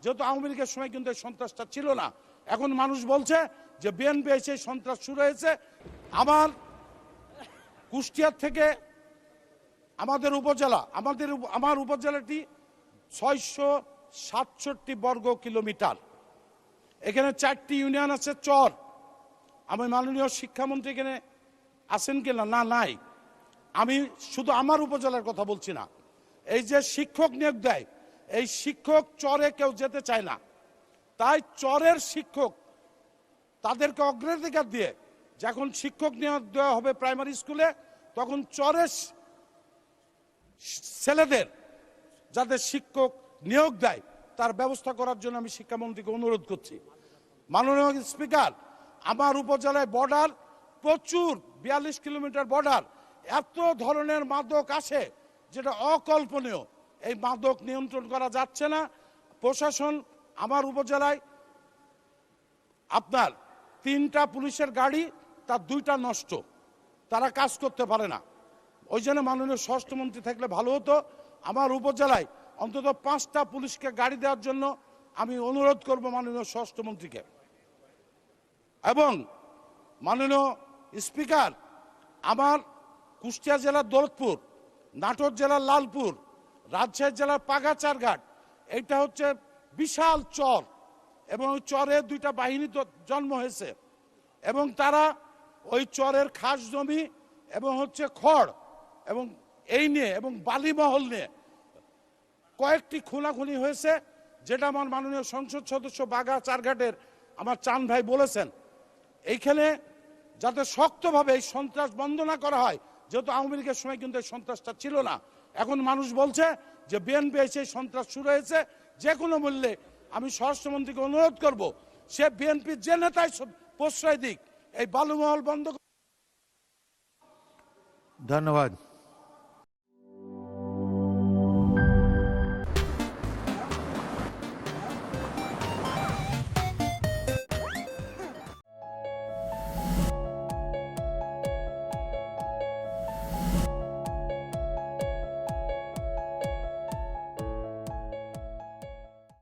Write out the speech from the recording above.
যেহেতু আওয়ামী লীগের সময় কিন্তু এই সন্ত্রাসটা ছিল না। এখন মানুষ বলছে যে বিএনপি এসে সন্ত্রাস শুরু হয়েছে। কুষ্টিয়ার থেকে আমার উপজেলাটি 667 বর্গ কিলোমিটার। এখানে 4টি ইউনিয়ন আছে, চর। আমি মাননীয় শিক্ষামন্ত্রী এখানে আছেন কিনা, না নাই, আমি শুধু আমার উপজেলার কথা বলছি না। এই যে শিক্ষক নিয়োগ দেয়, এই শিক্ষক চরে কেউ যেতে চায় না। তাই চরের শিক্ষক তাদেরকে অগ্রাধিকার দিয়ে যখন শিক্ষক নিয়োগ দেওয়া হবে প্রাইমারি স্কুলে, তখন চরের ছেলেদের যাদের শিক্ষক নিয়োগ দেয় তার ব্যবস্থা করার জন্য আমি শিক্ষামন্ত্রীকে অনুরোধ করছি। মাননীয় স্পিকার, আমার উপজেলায় বর্ডার প্রচুর, 42 কিলোমিটার বর্ডার। এত ধরনের মাদক আসে যেটা অকল্পনীয়। এই মাদক নিয়ন্ত্রণ করা যাচ্ছে না। প্রশাসন আমার উপজেলায় আপনার 3টা পুলিশের গাড়ি, তার 2টা নষ্ট, তারা কাজ করতে পারে না। ওই জন্য মাননীয় স্বরাষ্ট্রমন্ত্রী থাকলে ভালো হতো। আমার উপজেলায় অন্তত 5টা পুলিশকে গাড়ি দেওয়ার জন্য আমি অনুরোধ করব মাননীয় স্বরাষ্ট্রমন্ত্রীকে। এবং মাননীয় স্পিকার, আমার কুষ্টিয়া জেলার দৌলতপুর, নাটোর জেলার লালপুর, রাজশাহী জেলার পাগাচারঘাট, এইটা হচ্ছে বিশাল চর, এবং ওই চরে 2টা বাহিনী জন্ম হয়েছে, এবং তারা ওই চরের খাস জমি এবং হচ্ছে খড় এবং এই নিয়ে এবং বালিমহল নিয়ে কয়েকটি খুনাখুনি হয়েছে, যেটা আমার মাননীয় সংসদ সদস্য বাগাচারঘাটের আমার চান ভাই বলেছেন। এইখানে যাতে শক্তভাবে এই সন্ত্রাস বন্ধ না করা হয়, যেহেতু আওয়ামী লীগের সময় কিন্তু এই সন্ত্রাসটা ছিল না। এখন মানুষ বলছে যে বিএনপি এসে সন্ত্রাস শুরু হয়েছে। যে কোনো মূল্যে আমি স্বরাষ্ট্রমন্ত্রীকে অনুরোধ করব, সে বিএনপির যে নেতাই প্রশ্রয় দিক, এই বালুমহল বন্ধ। ধন্যবাদ।